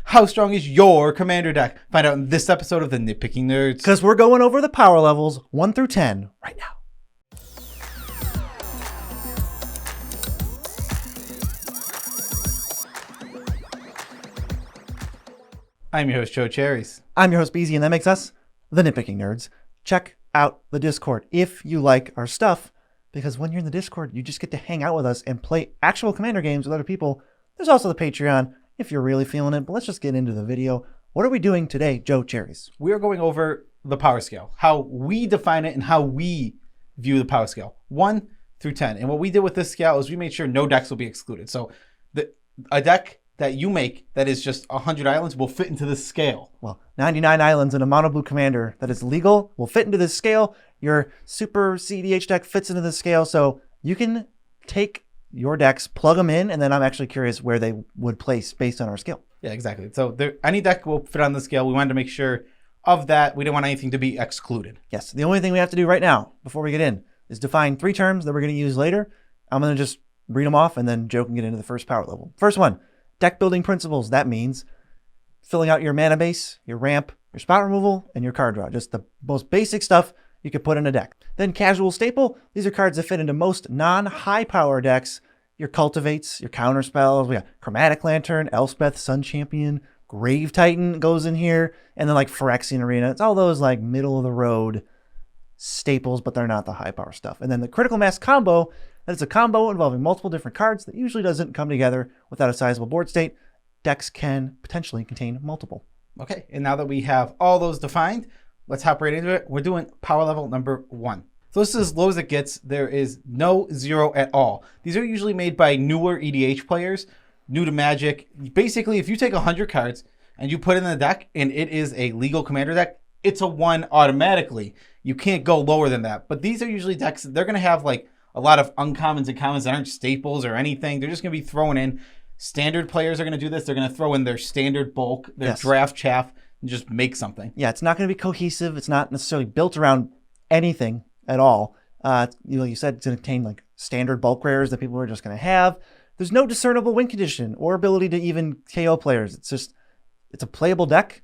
How strong is your commander deck? Find out in this episode of the Nitpicking Nerds. Because we're going over the power levels 1 through 10 right now. I'm your host, Joe Cherries. I'm your host, Beezy, and that makes us the Nitpicking Nerds. Check out the Discord if you like our stuff, because when you're in the Discord, you just get to hang out with us and play actual Commander games with other people. There's also the Patreon if you're really feeling it, but let's just get into the video. What are we doing today, Joe Cherries? We are going over the power scale, how we define it and how we view the power scale, 1 through 10. And what we did with this scale is we made sure no decks will be excluded. So a deck that you make that is just 100 islands will fit into this scale. Well, 99 islands and a mono blue commander that is legal will fit into this scale. Your super CDH deck fits into this scale. So you can take your decks, plug them in, and then I'm actually curious where they would place based on our scale. Yeah, exactly. So any deck will fit on the scale. We wanted to make sure of that. We didn't want anything to be excluded. Yes. The only thing we have to do right now before we get in is define 3 terms that we're going to use later. I'm going to just read them off and then Joe can get into the first power level. First one. Deck building principles. That means filling out your mana base, your ramp, your spot removal, and your card draw. Just the most basic stuff you could put in a deck. Then casual staple. These are cards that fit into most non-high power decks. Your cultivates, your counter spells. We got Chromatic Lantern, Elspeth, Sun Champion, Grave Titan goes in here. And then like Phyrexian Arena. It's all those like middle of the road staples, but they're not the high power stuff. And then the critical mass combo. That is a combo involving multiple different cards that usually doesn't come together without a sizable board state. Decks can potentially contain multiple. Okay, and now that we have all those defined, let's hop right into it. We're doing power level number 1. So this is as low as it gets. There is no 0 at all. These are usually made by newer EDH players, new to Magic. Basically, if you take 100 cards and you put it in the deck and it is a legal commander deck, it's a 1 automatically. You can't go lower than that. But these are usually decks, they're going to have like a lot of uncommons and commons that aren't staples or anything. They're just going to be throwing in. Standard players are going to do this. They're going to throw in their standard bulk, their draft chaff, and just make something. Yeah, it's not going to be cohesive. It's not necessarily built around anything at all. You said it's going to contain like standard bulk rares that people are just going to have. There's no discernible win condition or ability to even KO players. It's a playable deck,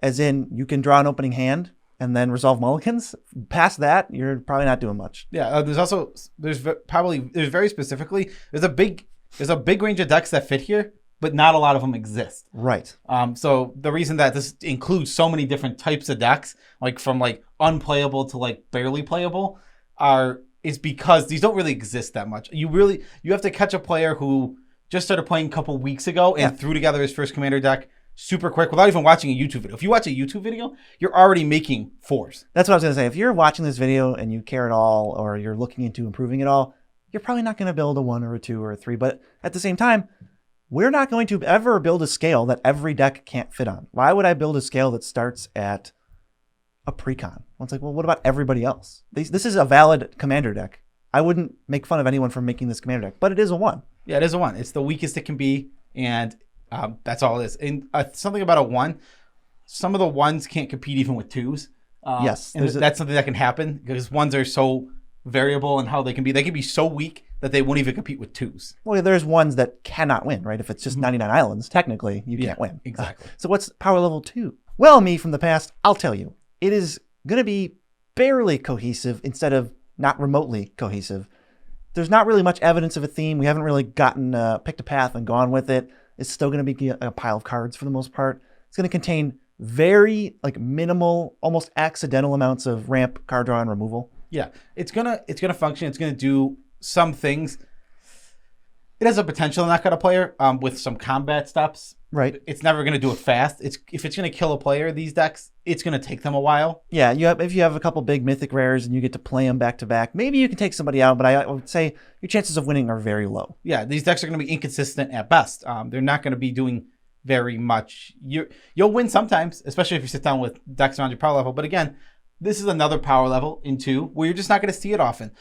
as in you can draw an opening hand and then resolve mulligans. Past that, you're probably not doing much. Yeah, there's very specifically, there's a big range of decks that fit here, but not a lot of them exist. Right. So the reason that this includes so many different types of decks, like from like unplayable to like barely playable, is because these don't really exist that much. You have to catch a player who just started playing a couple weeks ago and threw together his first commander deck super quick without even watching a YouTube video. If you watch a YouTube video, you're already making 4s. That's what I was going to say. If you're watching this video and you care at all, or you're looking into improving it all, you're probably not going to build a 1 or a 2 or a 3. But at the same time, we're not going to ever build a scale that every deck can't fit on. Why would I build a scale that starts at a precon? Well, it's like, well, what about everybody else? This is a valid commander deck. I wouldn't make fun of anyone for making this commander deck, but it is a 1. Yeah, it is a 1. It's the weakest it can be, and that's all it is. And something about a 1, some of the 1s can't compete even with 2s. Yes. And that's something that can happen because 1s are so variable in how they can be. They can be so weak that they won't even compete with 2s. Well, there's ones that cannot win, right? If it's just 99 islands, technically, you can't win. Exactly. So what's power level 2? Well, me from the past, I'll tell you. It is going to be barely cohesive instead of not remotely cohesive. There's not really much evidence of a theme. We haven't really picked a path and gone with it. It's still going to be a pile of cards for the most part. It's going to contain very minimal, almost accidental amounts of ramp, card draw, and removal. Yeah, it's gonna function. It's gonna do some things. It has a potential in that kind of player with some combat steps. Right. It's never gonna do it fast. If it's gonna kill a player, these decks, it's gonna take them a while. Yeah, if you have a couple big mythic rares and you get to play them back to back, maybe you can take somebody out. But I would say your chances of winning are very low. Yeah, these decks are gonna be inconsistent at best. They're not gonna be doing very much. You'll win sometimes, especially if you sit down with decks around your power level. But again, this is another power level in 2 where you're just not going to see it often.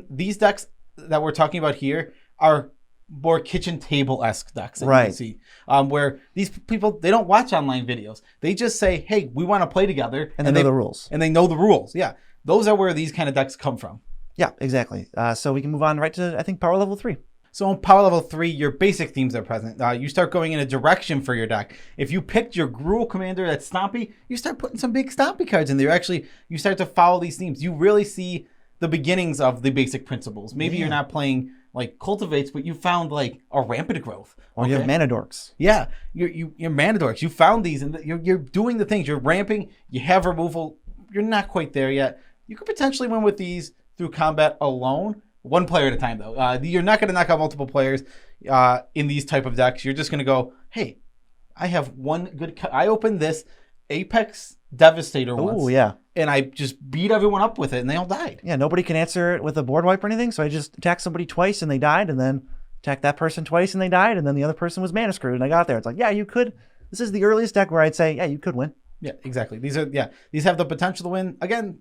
These decks that we're talking about here are more kitchen table-esque decks that you can see. Where these people, they don't watch online videos. They just say, hey, we want to play together. And they know the rules. And they know the rules, yeah. Those are where these kind of decks come from. Yeah, exactly. So we can move on right to, I think, power level 3. So in power level 3, your basic themes are present. You start going in a direction for your deck. If you picked your Gruul commander that's stompy, you start putting some big stompy cards in there. You start to follow these themes. You really see the beginnings of the basic principles. Maybe you're not playing like cultivates, but you found like a rampant growth. Or you have mana dorks. Yeah, you're mana dorks. You found these, and you're doing the things. You're ramping. You have removal. You're not quite there yet. You could potentially win with these through combat alone, one player at a time though. You're not going to knock out multiple players in these type of decks. You're just going to go, hey, I have one good. I opened this Apex Devastator once. Oh yeah. And I just beat everyone up with it, and they all died. Yeah, nobody can answer it with a board wipe or anything, so I just attacked somebody twice and they died, and then attacked that person twice and they died, and then the other person was mana screwed, and I got there. It's like, yeah, you could. This is the earliest deck where I'd say, yeah, you could win. Yeah, exactly. These have the potential to win. Again,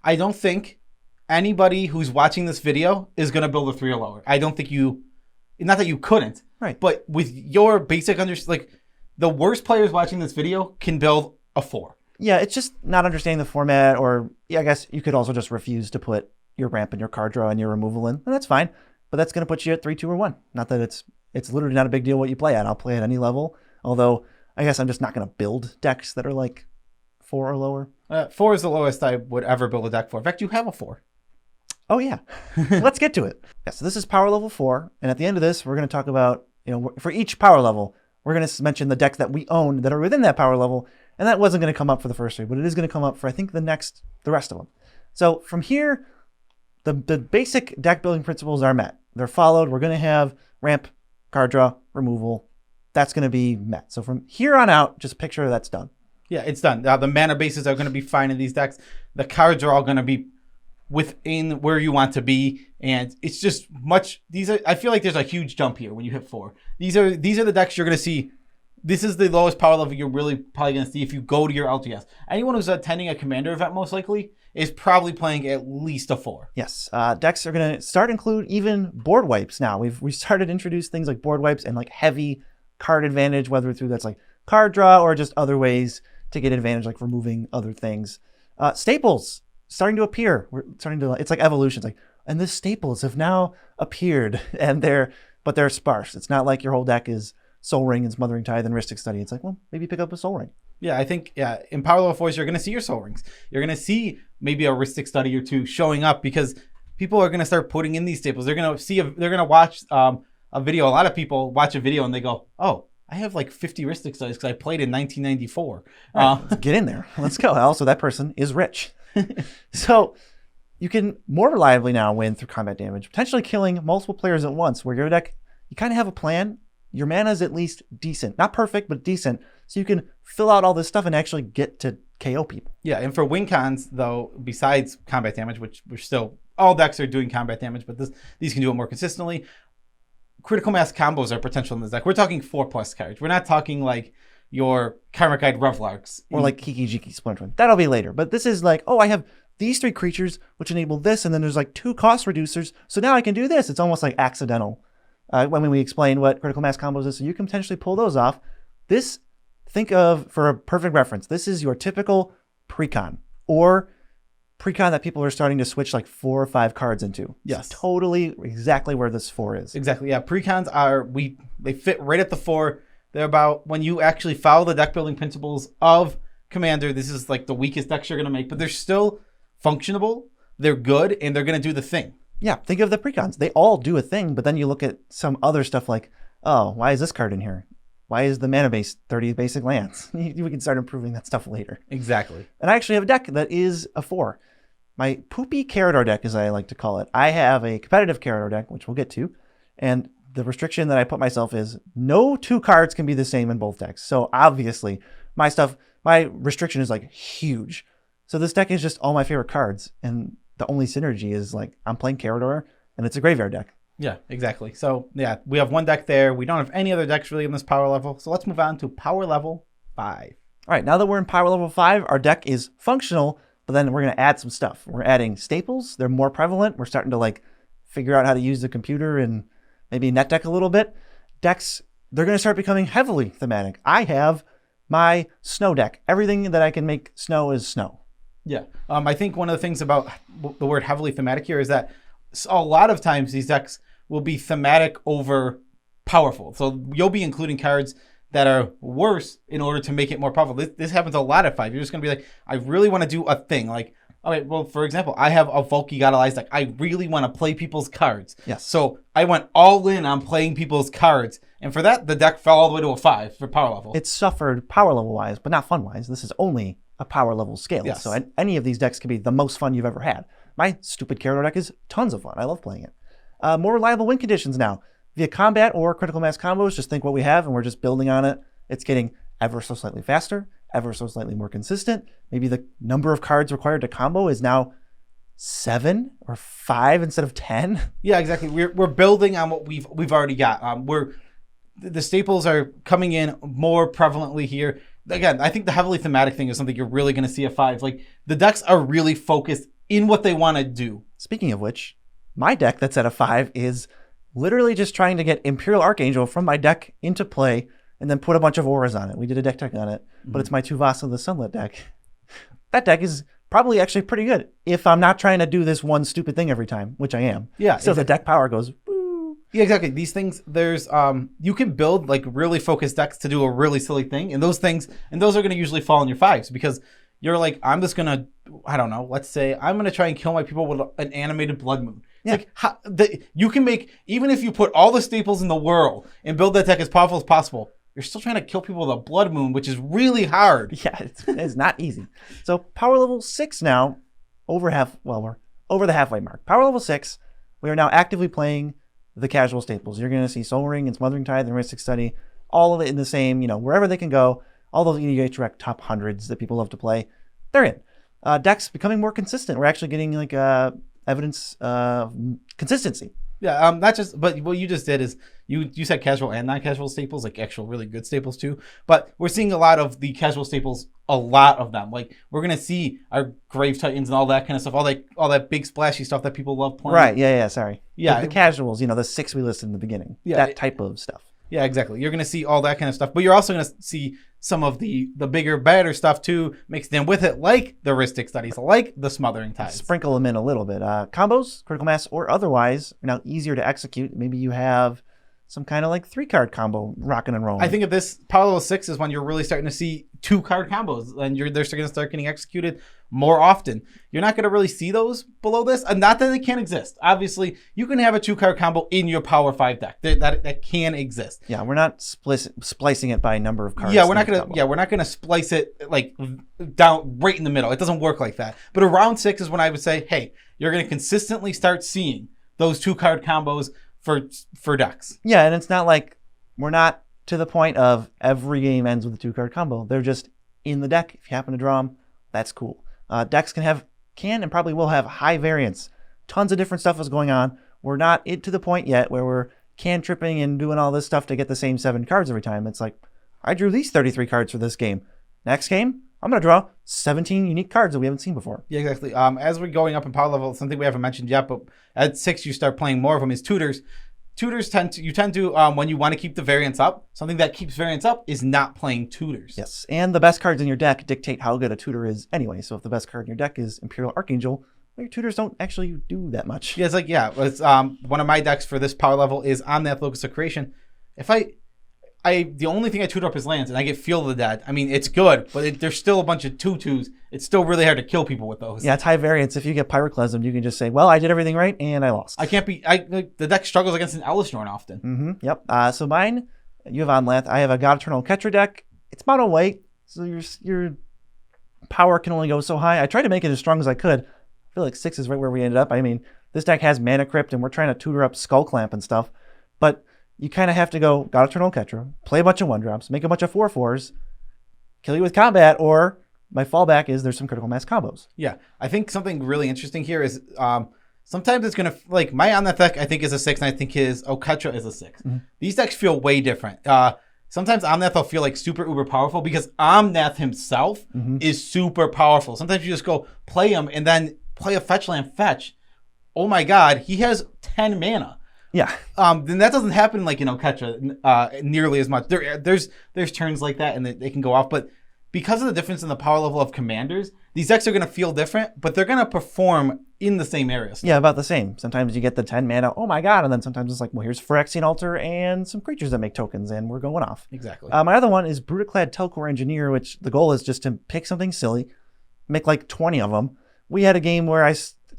I don't think anybody who's watching this video is going to build a 3 or lower. I don't think not that you couldn't, right? But with your basic the worst players watching this video can build a 4. Yeah, it's just not understanding the format, or I guess you could also just refuse to put your ramp and your card draw and your removal in, and that's fine. But that's going to put you at 3, 2, or 1. Not that it's literally not a big deal what you play at. I'll play at any level, although I guess I'm just not going to build decks that are like 4 or lower. 4 is the lowest I would ever build a deck for. In fact, you have a 4. Oh yeah, let's get to it. Yeah, so this is power level 4, and at the end of this, we're going to talk about, for each power level, we're going to mention the decks that we own that are within that power level. And that wasn't going to come up for the first 3, but it is going to come up for, I think, the rest of them. So from here, the basic deck building principles are met. They're followed. We're going to have ramp, card draw, removal. That's going to be met. So from here on out, just picture that's done. Yeah, it's done. The mana bases are going to be fine in these decks. The cards are all going to be within where you want to be, and it's just I feel like there's a huge jump here when you hit 4. These are the decks you're going to see. This is the lowest power level you're really probably going to see if you go to your LTS. Anyone who's attending a commander event most likely is probably playing at least a 4. Yes. Decks are going to start include even board wipes now. We started to introduce things like board wipes and like heavy card advantage, whether through that's like card draw or just other ways to get advantage, like removing other things. Staples starting to appear. It's like evolution. It's like, and the staples have now appeared, and they're sparse. It's not like your whole deck is Soul Ring and Smothering Tithe and Rhystic Study. It's like, well, maybe pick up a Soul Ring. Yeah, I think in Power Level 4s, you're going to see your Soul Rings. You're going to see maybe a Rhystic Study or 2 showing up because people are going to start putting in these staples. They're going to watch a video. A lot of people watch a video and they go, oh, I have like 50 Rhystic Studies because I played in 1994. Right, let's get in there. Let's go. Also, that person is rich. So you can more reliably now win through combat damage, potentially killing multiple players at once, where your deck, you kind of have a plan. Your mana is at least decent. Not perfect, but decent. So you can fill out all this stuff and actually get to KO people. Yeah, and for win cons, though, besides combat damage, which we're still, all decks are doing combat damage, but these can do it more consistently. Critical mass combos are potential in this deck. We're talking 4+ cards. We're not talking like your Karmic Guide Revlarks. Or like Kiki Jiki Splinter. That'll be later. But this is like, oh, I have these 3 creatures, which enable this, and then there's like 2 cost reducers, so now I can do this. It's almost like accidental. When we explain what critical mass combos is, so you can potentially pull those off. This, think of, for a perfect reference, this is your typical precon, or precon that people are starting to switch like 4 or 5 cards into. Yes. It's totally exactly where this 4 is. Exactly, yeah. Precons they fit right at the 4. They're about when you actually follow the deck building principles of Commander. This is like the weakest decks you're going to make, but they're still functionable. They're good, and they're going to do the thing. Yeah, think of the precons. They all do a thing, but then you look at some other stuff like, oh, why is this card in here? Why is the mana base 30 basic lands? We can start improving that stuff later. Exactly. And I actually have a deck that is a 4. My poopy Carador deck, as I like to call it. I have a competitive Carador deck, which we'll get to. And the restriction that I put myself is no 2 cards can be the same in both decks. So obviously, my restriction is like huge. So this deck is just all my favorite cards. And the only synergy is like I'm playing Carador and it's a graveyard deck. Yeah, exactly. So yeah, we have one deck there. We don't have any other decks really in this power level. So let's move on to power level 5. All right, now that we're in power level 5, our deck is functional, but then we're going to add some stuff. We're adding staples. They're more prevalent. We're starting to like figure out how to use the computer and maybe net deck a little bit. Decks, they're going to start becoming heavily thematic. I have my snow deck. Everything that I can make snow is snow. Yeah. I think one of the things about the word heavily thematic here is that a lot of times these decks will be thematic over powerful. So you'll be including cards that are worse in order to make it more powerful. This happens a lot at 5. You're just going to be like, I really want to do a thing. Like, all right, well, for example, I have a Volky God Allies deck. I really want to play people's cards. Yes. So I went all in on playing people's cards. And for that, the deck fell all the way to a 5 for power level. It suffered power level wise, but not fun wise. This is only a power level scale. Yes. So any of these decks can be the most fun you've ever had. My stupid Karator deck is tons of fun. I love playing it. More reliable win conditions now. Via combat or critical mass combos, just think what we have and we're just building on it. It's getting ever so slightly faster, ever so slightly more consistent. Maybe the number of cards required to combo is now 7 or 5 instead of 10. Yeah, exactly. We're building on what we've already got. The staples are coming in more prevalently here. Again, I think the heavily thematic thing is something you're really going to see at 5. Like, the decks are really focused in what they want to do. Speaking of which, my deck that's at a 5 is literally just trying to get Imperial Archangel from my deck into play and then put a bunch of auras on it. We did a deck on it, but it's my Tuvasa the Sunlit deck. That deck is probably actually pretty good if I'm not trying to do this one stupid thing every time, which I am. Yeah. So the deck power goes, woo. Yeah, exactly. These things, there's you can build like really focused decks to do a really silly thing, and those are going to usually fall in your 5s because you're like, I'm just gonna, I don't know, let's say I'm gonna try and kill my people with an animated blood moon. It's like you can make, even if you put all the staples in the world and build that deck as powerful as possible, you're still trying to kill people with a blood moon, which is really hard. Yeah, it's not easy. So power level 6 now, we're over the halfway mark. Power level 6, we are now actively playing the casual staples. You're going to see Soul Ring and Smothering Tithe and Mystic Study, all of it in the same, wherever they can go. All those EDH Direct top 100s that people love to play, they're in. Decks becoming more consistent. We're actually getting like evidence of consistency. Yeah, not just, but what you just did is you said casual and non-casual staples, like actual really good staples too. But we're seeing a lot of the casual staples, a lot of them. Like we're gonna see our Grave Titans and all that kind of stuff, all that big splashy stuff that people love playing. Right? Yeah. Sorry. Yeah, the casuals. The 6 we listed in the beginning. Yeah, that type of stuff. Yeah, exactly. You're gonna see all that kind of stuff, but you're also gonna see some of the bigger, badder stuff too, mixed in with it, like the Ristic Studies, like the Smothering Tides. Sprinkle them in a little bit. Combos, critical mass, or otherwise, are now easier to execute. Maybe you have some kind of like 3-card combo rocking and rolling. I think of this power level 6 is when you're really starting to see 2-card combos, and they're going to start getting executed more often. You're not going to really see those below this, and not that they can't exist. Obviously, you can have a 2-card combo in your Power 5 deck. That can exist. Yeah, we're not splicing it by number of cards. Yeah, we're not gonna splice it like down right in the middle. It doesn't work like that. But around 6 is when I would say, hey, you're gonna consistently start seeing those 2-card combos for decks. Yeah, and it's not like we're not to the point of every game ends with a 2-card combo. They're just in the deck. If you happen to draw them, that's cool. Decks can and probably will have high variance. Tons of different stuff is going on. We're not to the point yet where we're cantripping and doing all this stuff to get the same 7 cards every time. It's like, I drew these 33 cards for this game. Next game, I'm going to draw 17 unique cards that we haven't seen before. Yeah, exactly. As we're going up in power level, something we haven't mentioned yet, but at 6 you start playing more of them, is tutors. Tutors tend to, when you want to keep the variance up, something that keeps variance up is not playing tutors. Yes, and the best cards in your deck dictate how good a tutor is anyway. So if the best card in your deck is Imperial Archangel, well, your tutors don't actually do that much. Yeah, it's one of my decks for this power level is Omnath Locus of Creation. If the only thing I tutor up is lands, and I get Field of the Dead. I mean, it's good, but there's still a bunch of 2/2s. It's still really hard to kill people with those. Yeah, it's high variance. If you get Pyroclasm, you can just say, well, I did everything right, and I lost. The deck struggles against an Elisnorn often. Mm-hmm, yep. So mine, you have Onlath. I have a God Eternal Ketra deck. It's mono white, so your power can only go so high. I tried to make it as strong as I could. I feel like 6 is right where we ended up. I mean, this deck has Mana Crypt, and we're trying to tutor up Skull Clamp and stuff, but you kind of have to go God Eternal Ketra, play a bunch of 1-drops, make a bunch of 4/4s, kill you with combat, or my fallback is there's some critical mass combos. Yeah, I think something really interesting here is sometimes it's going to, like my Omnath deck I think is a 6, and I think his Ketra is a 6. Mm-hmm. These decks feel way different. Sometimes Omnath will feel like super uber powerful because Omnath himself is super powerful. Sometimes you just go play him and then play a fetch land fetch. Oh my god, he has 10 mana. Yeah. Then that doesn't happen like Ketra nearly as much. There's turns like that and they can go off, but because of the difference in the power level of commanders, these decks are going to feel different, but they're going to perform in the same areas. Yeah, about the same. Sometimes you get the 10 mana, oh my god, and then sometimes it's like, well, here's Phyrexian Altar and some creatures that make tokens, and we're going off. Exactly. My other one is Brutaclad Telcor Engineer, which the goal is just to pick something silly, make like 20 of them. We had a game where I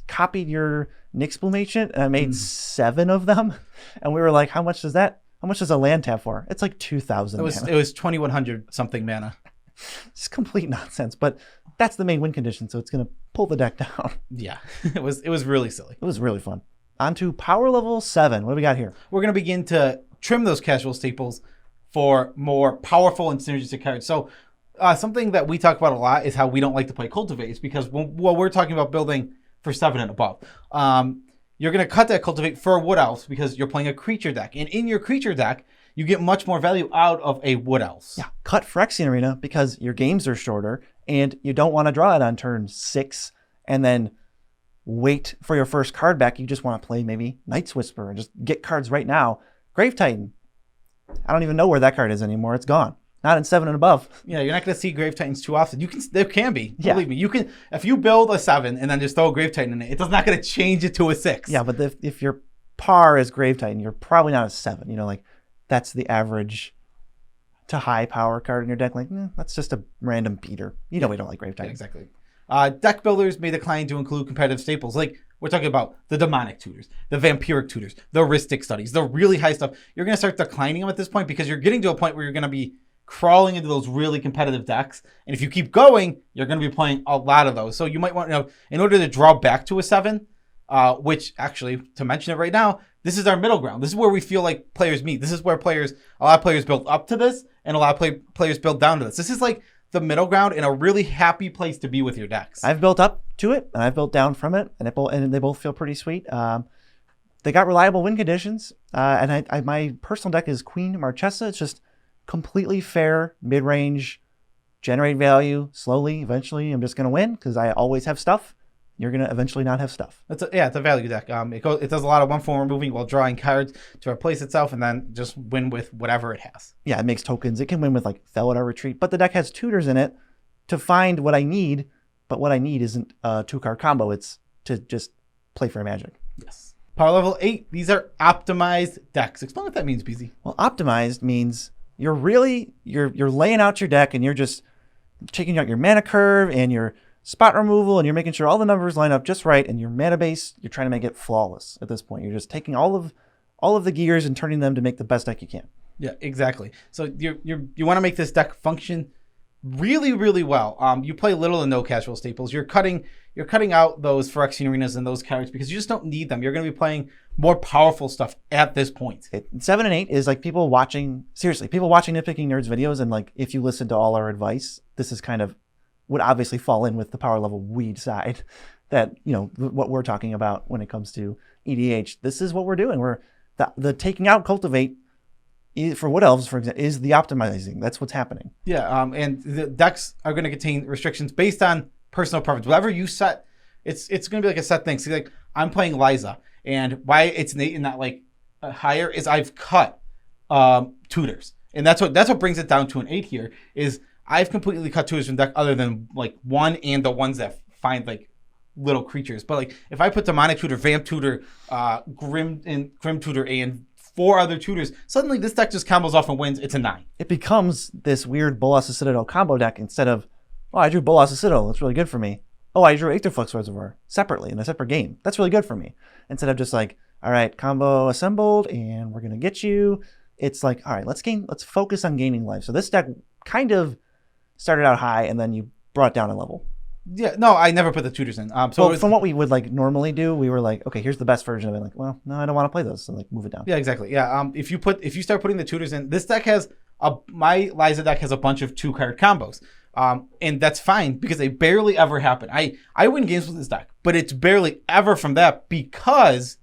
copied your Nyxbloom Ancient, and I made 7 of them, and we were like, how much does a land tap for? It's like 2,000 mana. It was 2,100 something mana. It's complete nonsense, but that's the main win condition, so it's going to pull the deck down. Yeah, it was really silly. It was really fun. On to power level 7. What do we got here? We're going to begin to trim those casual staples for more powerful and synergistic cards. So something that we talk about a lot is how we don't like to play Cultivate. It's because when we're talking about building for 7 and above, you're going to cut that Cultivate for Wood Elves because you're playing a creature deck. And in your creature deck, you get much more value out of a Wood Elves. Yeah, cut Phyrexian Arena because your games are shorter and you don't want to draw it on turn 6 and then wait for your first card back. You just want to play maybe Night's Whisper and just get cards right now. Grave Titan. I don't even know where that card is anymore. It's gone. Not in 7 and above. Yeah, you're not going to see Grave Titans too often. There can be. Yeah. Believe me. You can, if you build a 7 and then just throw a Grave Titan in it, it's not going to change it to a 6. Yeah, but if your par is Grave Titan, you're probably not a 7. You know, like that's the average to high power card in your deck. Like, that's just a random beater. You know we don't like Grave Titan. Yeah, exactly. Deck builders may decline to include competitive staples. Like we're talking about the demonic tutors, the vampiric tutors, the heuristic studies, the really high stuff. You're going to start declining them at this point because you're getting to a point where you're going to be crawling into those really competitive decks. And if you keep going, you're going to be playing a lot of those. So you might want to know, in order to draw back to a 7, which actually, to mention it right now, this is our middle ground. This is where we feel like players meet. This is where a lot of players build up to this, and a lot of players build down to this. This is like the middle ground and a really happy place to be with your decks. I've built up to it, and I've built down from it, and they both feel pretty sweet. They got reliable win conditions, and my personal deck is Queen Marchesa. It's just completely fair, mid-range, generate value slowly. Eventually, I'm just going to win because I always have stuff. You're going to eventually not have stuff. It's a value deck. It does a lot of one form removing while drawing cards to replace itself and then just win with whatever it has. Yeah, it makes tokens. It can win with like Felidar Retreat, but the deck has tutors in it to find what I need, but what I need isn't a 2-card combo. It's to just play for Magic. Yes. Power level 8. These are optimized decks. Explain what that means, BZ. Well, optimized means you're laying out your deck and you're just taking out your mana curve and your spot removal and you're making sure all the numbers line up just right, and your mana base, you're trying to make it flawless at this point. You're just taking all of the gears and turning them to make the best deck you can. Yeah, exactly. So you want to make this deck function really, really well. You play little to no casual staples. You're cutting out those Phyrexian Arenas and those cards because you just don't need them. You're going to be playing more powerful stuff at this point. 7 and 8 is like people watching Nitpicking Nerds videos, and like if you listen to all our advice, this is kind of would obviously fall in with the power level weed side that, you know, what we're talking about when it comes to EDH. This is what we're doing. We're the taking out Cultivate for Wood Elves, for example, is the optimizing. That's what's happening. Yeah, and the decks are going to contain restrictions based on personal preference. Whatever you set, it's going to be like a set thing. See, like I'm playing Liza, and why it's an 8 and not like higher is I've cut tutors, and that's what brings it down to an 8 here. Is I've completely cut tutors from deck other than like 1 and the ones that find like little creatures. But like if I put demonic tutor, vamp tutor, grim tutor, and 4 other tutors, suddenly this deck just combos off and wins. It's a 9. It becomes this weird Bolas Citadel combo deck instead of, oh, I drew Bolas Citadel, that's really good for me. Oh, I drew Aetherflux Reservoir separately in a separate game. That's really good for me. Instead of just like, all right, combo assembled and we're gonna get you. It's like, all right, let's focus on gaining life. So this deck kind of started out high and then you brought down a level. Yeah, no, I never put the tutors in. From what we would like normally do, we were like, okay, here's the best version of it. Like, well, no, I don't want to play those, so like move it down. Yeah, exactly. Yeah, if you start putting the tutors in, this deck has my Liza deck has a bunch of 2-card combos, and that's fine because they barely ever happen. I win games with this deck, but it's barely ever from that because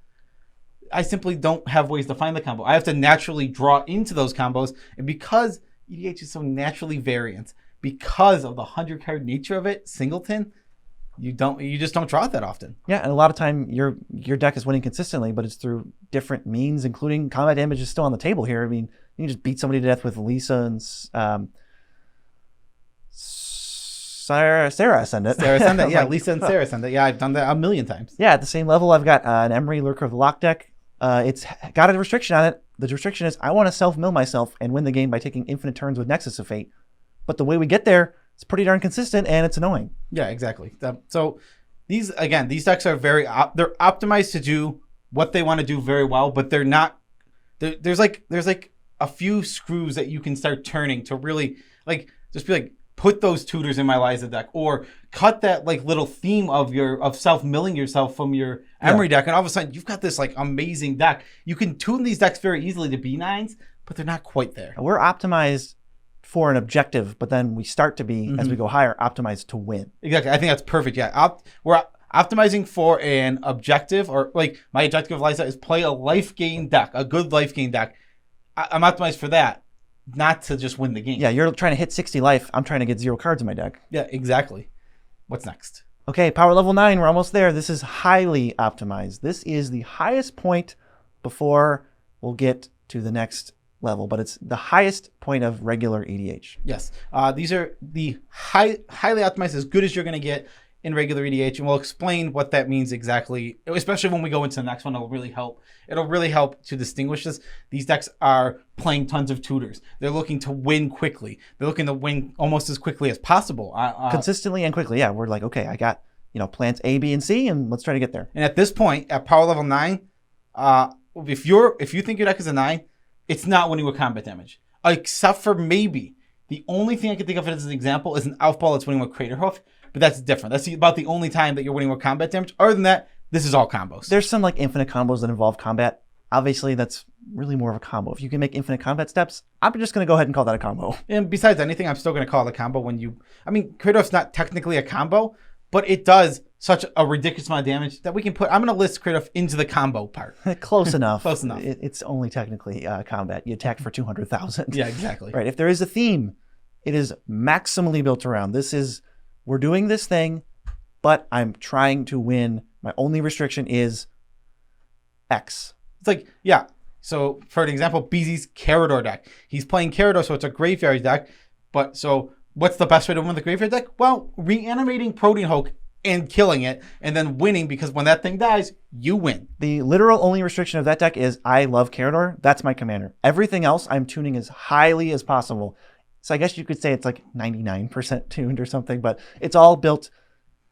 I simply don't have ways to find the combo. I have to naturally draw into those combos, and because EDH is so naturally variant, because of the 100-card nature of it, singleton, you just don't draw it that often. Yeah, and a lot of time your deck is winning consistently, but it's through different means, including combat damage is still on the table here. I mean, you can just beat somebody to death with Lisa and Sarah Ascendant. Sarah Ascendant, yeah, Like, Lisa and Sarah Ascendant. Yeah, I've done that a million times. Yeah, at the same level, I've got an Emery Lurker of the Lock deck. It's got a restriction on it. The restriction is I want to self-mill myself and win the game by taking infinite turns with Nexus of Fate. But the way we get there, it's pretty darn consistent, and it's annoying. Yeah, exactly. So these decks are they're optimized to do what they want to do very well, but they're not. There's like a few screws that you can start turning to really like just be like, put those tutors in my Liza deck, or cut that like little theme of self-milling yourself from your Emery deck, and all of a sudden you've got this like amazing deck. You can tune these decks very easily to B9s, but they're not quite there. We're optimized for an objective, but then we start to be, as we go higher, optimized to win. Exactly. I think that's perfect. Yeah. We're optimizing for an objective, or like my objective of Liza is play a life gain deck, a good life gain deck. I'm optimized for that, not to just win the game. Yeah, you're trying to hit 60 life. I'm trying to get 0 cards in my deck. Yeah, exactly. What's next? Okay, power level 9. We're almost there. This is highly optimized. This is the highest point before we'll get to the next level, but it's the highest point of regular EDH. Yes. These are the highly optimized, as good as you're going to get in regular EDH, and we'll explain what that means exactly, especially when we go into the next one. It'll really help to distinguish this. These decks are playing tons of tutors. They're looking to win quickly. They're looking to win almost as quickly as possible. Consistently and quickly. Yeah, we're like, okay, I got plans A, B, and C, and let's try to get there. And at this point, at power level 9, if you think your deck is a 9, it's not winning with combat damage. Except for maybe the only thing I can think of as an example is an Outball that's winning with Crater Hoof. But that's different. That's about the only time that you're winning with combat damage. Other than that, this is all combos. There's some like infinite combos that involve combat. Obviously, that's really more of a combo. If you can make infinite combat steps, I'm just going to go ahead and call that a combo. And besides anything, I'm still going to call it a combo Crater Hoof's not technically a combo, but it does such a ridiculous amount of damage that we can put. I'm going to list Crater Hoof into the combo part. Close enough. Close enough. It's only technically combat. You attack for 200,000. Yeah, exactly. Right. If there is a theme, it is maximally built around. We're doing this thing, but I'm trying to win. My only restriction is X. It's like, yeah. So for an example, BZ's Carador deck. He's playing Carador, so it's a graveyard deck. But so what's the best way to win the graveyard deck? Well, reanimating Protean Hulk and killing it, and then winning, because when that thing dies, you win. The literal only restriction of that deck is I love Carador. That's my commander. Everything else I'm tuning as highly as possible. So I guess you could say it's like 99% tuned or something, but it's all built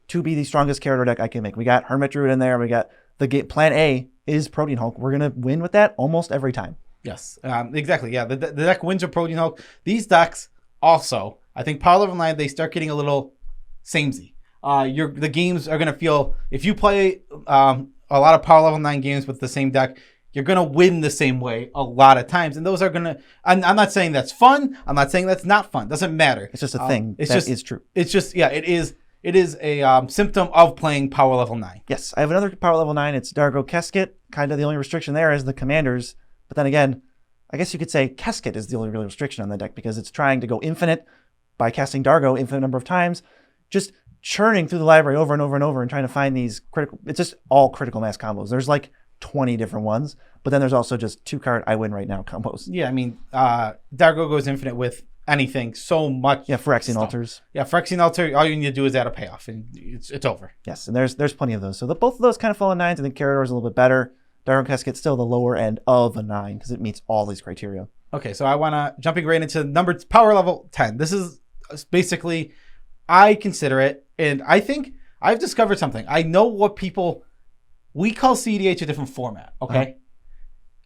to be the strongest Carador deck I can make. We got Hermit Druid in there. We got plan A is Protean Hulk. We're going to win with that almost every time. Yes, exactly. Yeah, the deck wins with Protean Hulk. These decks also, I think power level 9, they start getting a little samey. The games are going to feel, if you play a lot of power level 9 games with the same deck, you're going to win the same way a lot of times. And those are going to, I'm not saying that's fun. I'm not saying that's not fun. Doesn't matter. It's just a thing. Is true. It's just, yeah, it is a symptom of playing power level 9. Yes. I have another power level 9. It's Dargo Kesket. Kind of the only restriction there is the commanders. But then again, I guess you could say Kesket is the only real restriction on the deck, because it's trying to go infinite by casting Dargo infinite number of times, just churning through the library over and over and over and trying to find these critical, it's just all critical mass combos. There's like 20 different ones, but then there's also just 2-card I win right now combos. Yeah, I mean, Dargo goes infinite with anything so much. Yeah, Phyrexian Altars. Yeah, Phyrexian Altar, all you need to do is add a payoff, and it's over. Yes, and there's plenty of those. So both of those kind of fall in 9s. I think Carador is a little bit better. Dargo Kesket's still the lower end of a 9 because it meets all these criteria. Okay, so I want to, jumping right into power level 10. This is basically, I consider it, and I think I've discovered something. I know what we call CDH a different format, okay? Uh-huh.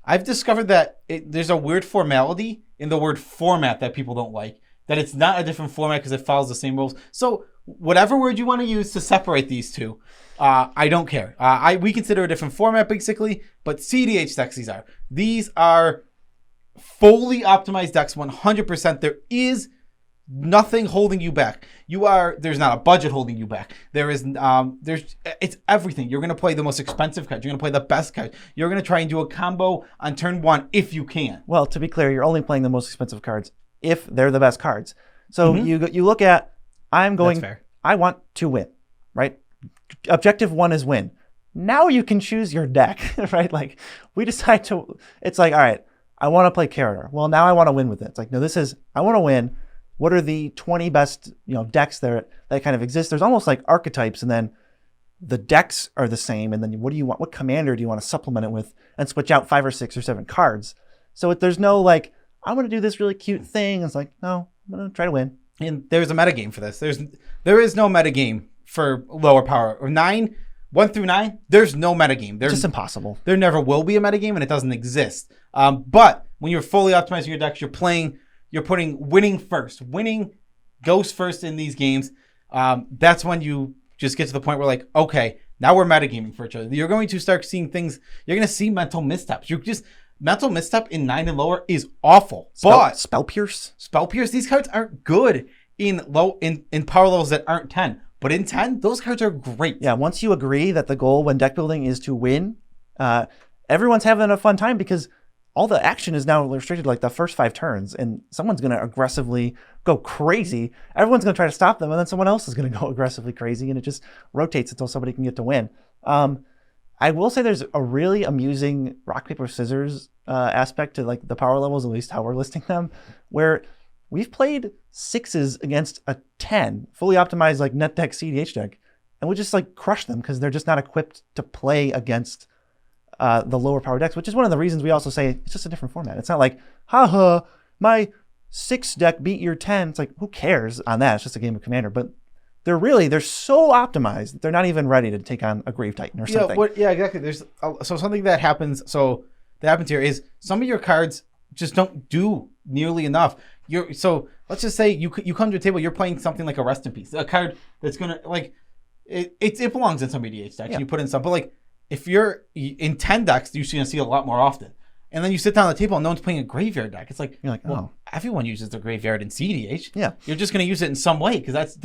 I've discovered that there's a weird formality in the word format that people don't like, that it's not a different format because it follows the same rules. So whatever word you want to use to separate these two, I don't care. We consider a different format basically, but CDH decks these are fully optimized decks 100%. There is nothing holding you back. There's not a budget holding you back. It's everything. You're going to play the most expensive card. You're going to play the best card. You're going to try and do a combo on turn 1 if you can. Well, to be clear, you're only playing the most expensive cards if they're the best cards. So you look at, That's fair. I want to win, right? Objective 1 is win. Now you can choose your deck, right? Like we decide to, it's like, all right, I want to play Carador. Well, now I want to win with it. It's like, no, I want to win. what are the 20 best, decks that kind of exist. There's almost like archetypes, and then the decks are the same. And then what commander do you want to supplement it with and switch out 5 or 6 or 7 cards? So there's no like, I want to do this really cute thing. It's like, no, I'm going to try to win. And there's a metagame for this. There is no metagame for lower power. Or 1 through 9, there's no metagame. It's just impossible. There never will be a metagame, and it doesn't exist. But when you're fully optimizing your decks, you're putting winning first. Winning goes first in these games. That's when you just get to the point where like, okay, now we're metagaming for each other. You're going to start seeing things. You're going to see mental missteps. Mental misstep in 9 and lower is awful. Spell Pierce. These cards aren't good in power levels that aren't 10. But in 10, those cards are great. Yeah, once you agree that the goal when deck building is to win, everyone's having a fun time because all the action is now restricted like the first 5 turns, and someone's going to aggressively go crazy. Everyone's going to try to stop them, and then someone else is going to go aggressively crazy, and it just rotates until somebody can get to win. I will say there's a really amusing rock, paper, scissors aspect to like the power levels, at least how we're listing them, where we've played 6s against a 10, fully optimized like net deck, CDH deck, and we just like crush them because they're just not equipped to play against the lower power decks, which is one of the reasons we also say it's just a different format. It's not like, haha, my 6 deck beat your 10. It's like, who cares on that? It's just a game of Commander. But they're so optimized that they're not even ready to take on a Grave Titan or something. Yeah, exactly. There's something that happens. So that happens here is some of your cards just don't do nearly enough. So let's just say you come to a table, you're playing something like a Rest in Peace, a card that's gonna like it belongs in some EDH decks. And you put in some, but like if you're in 10 decks, you're gonna see it a lot more often. And then you sit down at the table and no one's playing a graveyard deck. It's like, you're like, well, everyone uses the graveyard in CDH. Yeah, you're just gonna use it in some way because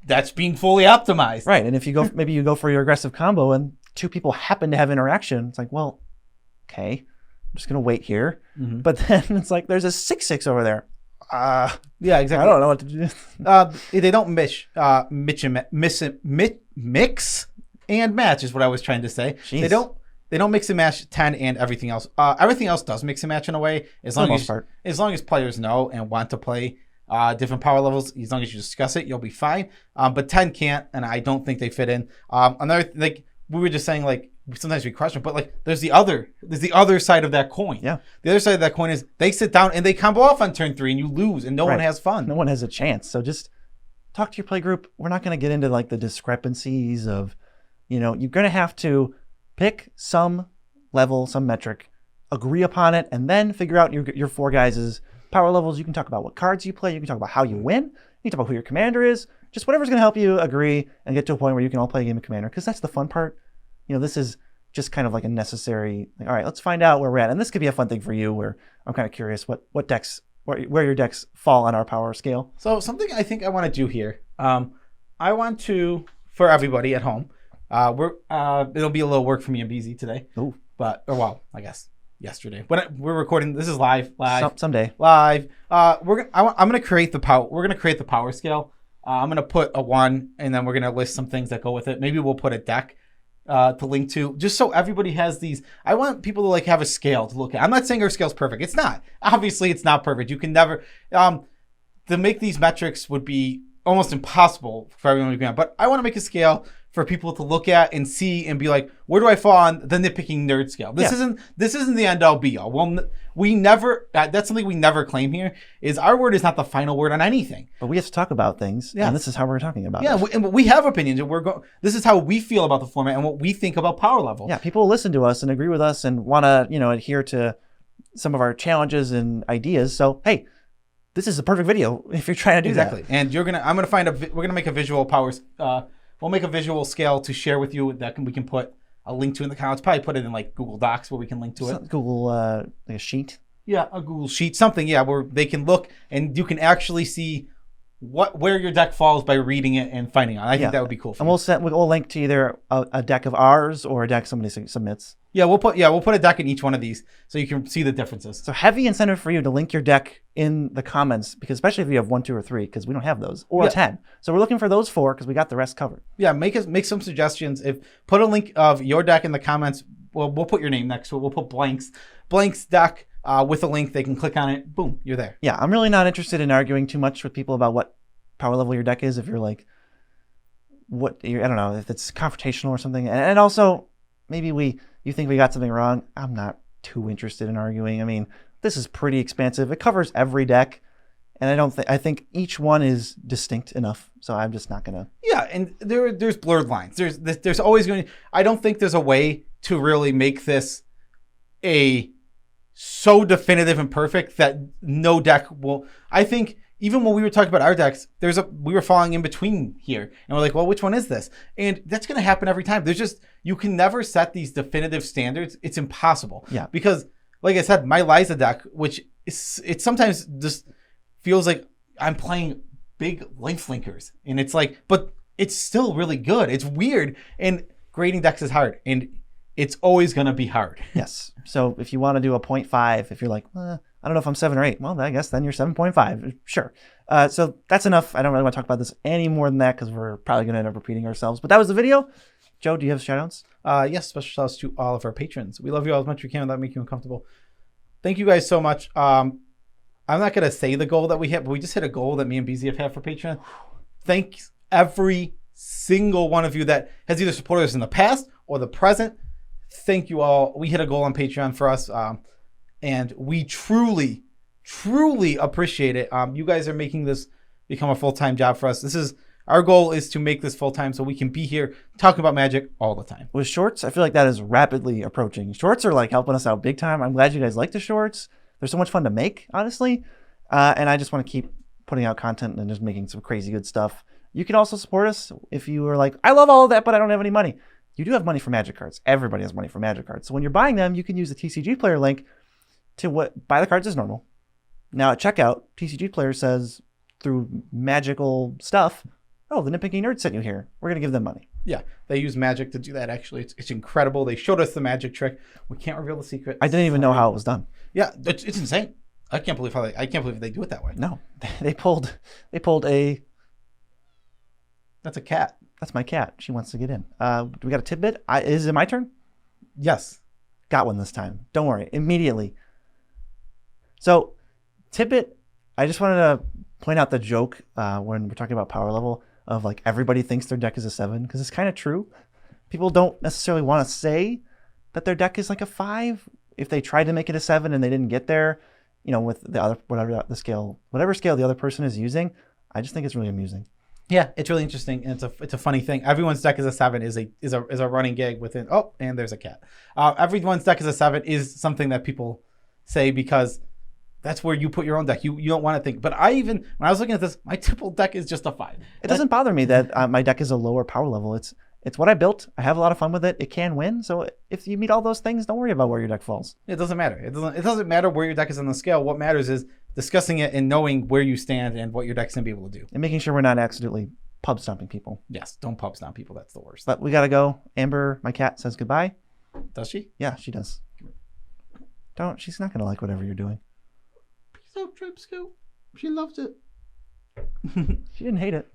that's being fully optimized. Right. And if you go, maybe you go for your aggressive combo and 2 people happen to have interaction. It's like, well, okay, I'm just gonna wait here. Mm-hmm. But then it's like there's a 6/6 over there. Yeah, exactly. I don't know what to do. They don't mix and match is what I was trying to say. Jeez. They don't mix and match 10 and everything else. Everything else does mix and match in a way as long as players know and want to play different power levels. As long as you discuss it, you'll be fine. But 10 can't, and I don't think they fit in. Another like we were just saying, like sometimes we question, but like there's the other side of that coin. Yeah. The other side of that coin is they sit down and they combo off on turn 3 and you lose and no one has fun. No one has a chance. So just talk to your play group. We're not going to get into like the discrepancies of, you're going to have to pick some level, some metric, agree upon it, and then figure out your 4 guys' power levels. You can talk about what cards you play. You can talk about how you win. You can talk about who your commander is. Just whatever's going to help you agree and get to a point where you can all play a game of Commander, because that's the fun part. This is just kind of like a necessary, like, all right, let's find out where we're at. And this could be a fun thing for you where I'm kind of curious what decks, where your decks fall on our power scale. So something I think I want to do here, I want to, for everybody at home, it'll be a little work for me and BZ today. Ooh. I guess yesterday. But we're recording, this is live. Someday. Live. We're going to create the power scale. I'm going to put a 1, and then we're going to list some things that go with it. Maybe we'll put a deck to link to, just so everybody has these. I want people to like have a scale to look at. I'm not saying our scale's perfect. It's not. Obviously, it's not perfect. You can never to make these metrics would be almost impossible for everyone to agree on. But I want to make a scale for people to look at and see and be like, where do I fall on the Nitpicking Nerd scale? This isn't the end all be all. Well, we never. That's something we never claim here. Is our word is not the final word on anything. But we have to talk about things, and this is how we're talking about. Yeah, and we have opinions, and this is how we feel about the format and what we think about power level. Yeah, people listen to us and agree with us and want to adhere to some of our challenges and ideas. So hey, this is a perfect video if you're trying to do that. Exactly. And we're gonna make a visual powers. We'll make a visual scale to share with you that we can put a link to in the comments. Probably put it in like Google Docs where we can link to it. Google, like a sheet. Yeah, a Google sheet, something. Yeah, where they can look and you can actually see where your deck falls by reading it and finding out. I think that would be cool. And we'll link to either a deck of ours or a deck somebody submits. Yeah, we'll put a deck in each one of these so you can see the differences. So heavy incentive for you to link your deck in the comments, because especially if you have 1, 2, or 3, because we don't have those, or 10. So we're looking for those 4 because we got the rest covered. Yeah, make some suggestions. Put a link of your deck in the comments. We'll put your name next to it. We'll put Blank's deck. with a link. They can click on it. Boom, you're there. Yeah, I'm really not interested in arguing too much with people about what power level your deck is. If you're like, I don't know, if it's confrontational or something. And also, maybe you think we got something wrong. I'm not too interested in arguing. I mean, this is pretty expansive. It covers every deck. And I think each one is distinct enough. So I'm just not going to. Yeah, and there's blurred lines. There's always going to, I don't think there's a way to really make this so definitive and perfect that no deck will. I think even when we were talking about our decks, we were falling in between here, and we're like, well, which one is this? And that's going to happen every time. You can never set these definitive standards. It's impossible. Yeah. Because, like I said, my Liza deck, which it sometimes just feels like I'm playing big lifelinkers, and it's like, but it's still really good. It's weird, and grading decks is hard, and it's always going to be hard. Yes. So if you want to do a 0.5, if you're like, I don't know if I'm 7 or 8, well, I guess then you're 7.5. Sure. So that's enough. I don't really want to talk about this any more than that because we're probably going to end up repeating ourselves. But that was the video. Joe, do you have shout-outs? Yes, special shout-outs to all of our patrons. We love you all as much as we can without making you uncomfortable. Thank you guys so much. I'm not going to say the goal that we hit, but we just hit a goal that me and BZ have had for Patreon. Thanks every single one of you that has either supported us in the past or the present. Thank you all. We hit a goal on Patreon for us, and we truly, truly appreciate it. You guys are making this become a full-time job for us. Our goal is to make this full-time so we can be here talking about Magic all the time. With shorts, I feel like that is rapidly approaching. Shorts are like helping us out big time. I'm glad you guys like the shorts. They're so much fun to make, honestly. And I just want to keep putting out content and just making some crazy good stuff. You can also support us if you are like, I love all of that, but I don't have any money. You do have money for Magic cards. Everybody has money for Magic cards. So when you're buying them, you can use the TCG Player link to buy the cards as normal. Now at checkout, TCG Player says through magical stuff, oh, the Nitpicking Nerds sent you here. We're going to give them money. Yeah, they use magic to do that, actually. It's incredible. They showed us the magic trick. We can't reveal the secret. I didn't even know how it was done. Yeah, it's insane. I can't believe they do it that way. No, they pulled a. That's a cat. That's my cat. She wants to get in. We got a tidbit. Is it my turn? Yes. Got one this time. Don't worry. Immediately. So, tidbit, I just wanted to point out the joke when we're talking about power level of like everybody thinks their deck is a 7 because it's kind of true. People don't necessarily want to say that their deck is like a 5 if they tried to make it a 7 and they didn't get there, with the other whatever scale the other person is using. I just think it's really amusing. Yeah, it's really interesting, and it's a funny thing. Everyone's deck is a 7 is a running gag within. Oh, and there's a cat. Everyone's deck is a 7 is something that people say because that's where you put your own deck. You don't want to think. But when I was looking at this, my triple deck is just a 5. It doesn't bother me that my deck is a lower power level. It's what I built. I have a lot of fun with it. It can win. So if you meet all those things, don't worry about where your deck falls. It doesn't matter. It doesn't matter where your deck is on the scale. What matters is discussing it and knowing where you stand and what your deck's gonna be able to do. And making sure we're not accidentally pub stomping people. Yes, don't pub stomp people. That's the worst. But we gotta go. Amber, my cat, says goodbye. Does she? Yeah, she does. She's not gonna like whatever you're doing. Peace out, Trip Scoop. She loved it. She didn't hate it.